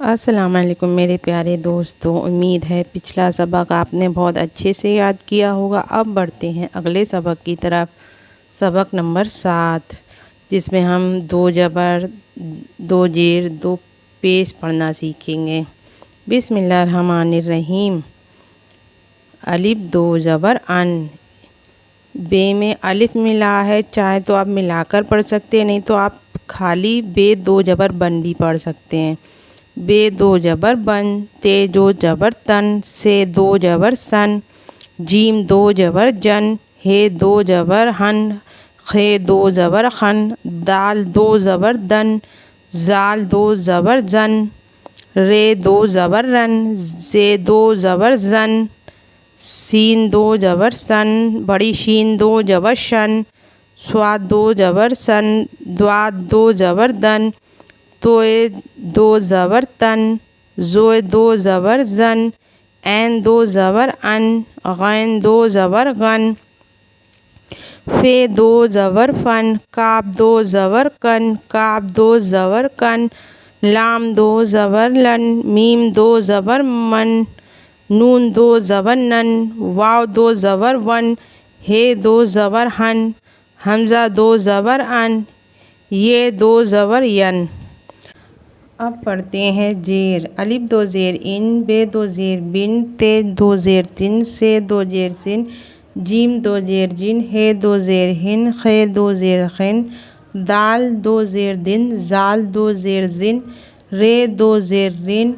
السلام علیکم میرے پیارے دوستوں، امید ہے پچھلا سبق آپ نے بہت اچھے سے یاد کیا ہوگا۔ اب بڑھتے ہیں اگلے سبق کی طرف، سبق نمبر 7، جس میں ہم 2 زبر، 2 زیر، 2 پیش پڑھنا سیکھیں گے۔ بسم اللہ الرحمن الرحیم۔ الف 2 زبر ان، بے میں الف ملا ہے، چاہے تو آپ ملا کر پڑھ سکتے ہیں، نہیں تو آپ خالی بے 2 زبر بن بھی پڑھ سکتے ہیں۔ بے 2 زبر بن، تے 2 زبر تن، سے 2 زبر سن، جیم 2 زبر جن، ہے 2 زبر ہن، خے 2 زبر خن، دال 2 زبر دن، زال 2 زبر زن، رے 2 زبر رن، زے 2 زبر زن، سین 2 زبر سن، بڑی شین 2 زبر شن، سواد 2 زبر سن، دواد 2 زبر دن، توئے 2 زبر تن، زوئے 2 زبر زن، این 2 زبر ان، غین 2 زبر غن، فے 2 زبر فن، کاف 2 زبر کن، کاف 2 زبر کن، لام 2 زبر لن، میم 2 زبر من، نون 2 زبر نن، واو 2 زبر ون، ہے 2 زبر ہن، حمزہ 2 زبر ان، یہ 2 زبر ین۔ اب پڑھتے ہیں زیر۔ الف 2 زیر ان، بے 2 زیر بن، تے 2 زیر تن، سے 2 زیر سن، جیم 2 زیر جن، ہے 2 زیر ہن، خے 2 زیر خن، دال 2 زیر دن، زال 2 زیر زن، رے 2 زیر رن،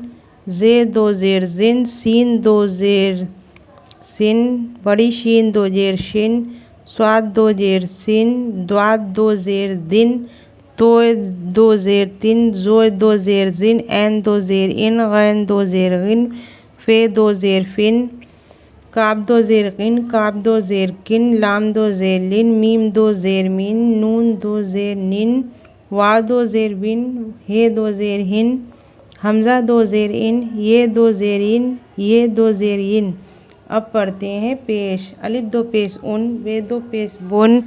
زے 2 زیر زن، سین 2 زیر سن، بڑی شین 2 زیر شن، سواد 2 زیر سن، دواد 2 زیر دن، توئے 2 زیر تن، زوئے 2 زیر زن، این 2 زیر ان، غین 2 زیر غن، فے 2 زیر فن، کاف 2 زیر قن، کاف 2 زیر کن، لام 2 زیر لن، میم 2 زیر مین، نون 2 زیر نن، واو 2 زیر بن، ہے 2 زیر ہن، حمزہ 2 زیر ان، یہ 2 زیر ان، یہ 2 زیر ین۔ اب پڑھتے ہیں پیش۔ الف 2 پیش ان، بے 2 پیش بن،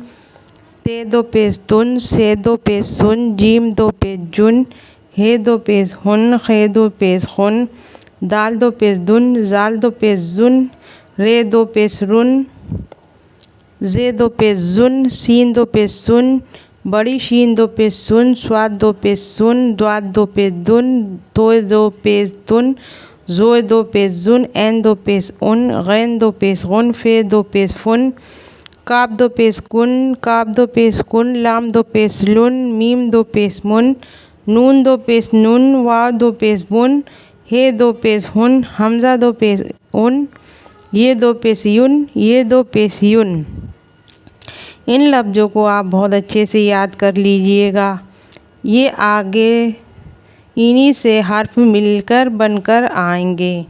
تے 2 پیش تن، سے 2 پیش سن، جیم 2 پیش جن، ہے 2 پیش ہن، خے 2 پیش خن، دال 2 پیش دن، زال 2 پیش زن، رے 2 پیش رن، زے 2 پیش زن، سین 2 پیش سن، بڑی شین 2 پیش سن، سواد 2 پیش سن، دواد 2 پیش دن، توئے 2 پیش تن، زوئے 2 پیش زن، این 2 پیش ان، غین 2 پیش غن، فے 2 پیش فن، کاف 2 پیش کن، کاف 2 پیش کن، لام 2 پیش لن، میم 2 پیش من، نون 2 پیش نن، واو 2 پیش بن، ہے 2 پیش ہن، حمزہ 2 پیش ان، یہ 2 پیش یون، یہ 2 پیش یون۔ ان لفظوں کو آپ بہت اچھے سے یاد کر لیجئے گا۔ یہ آگے انہی سے حرف مل کر بن کر آئیں گے۔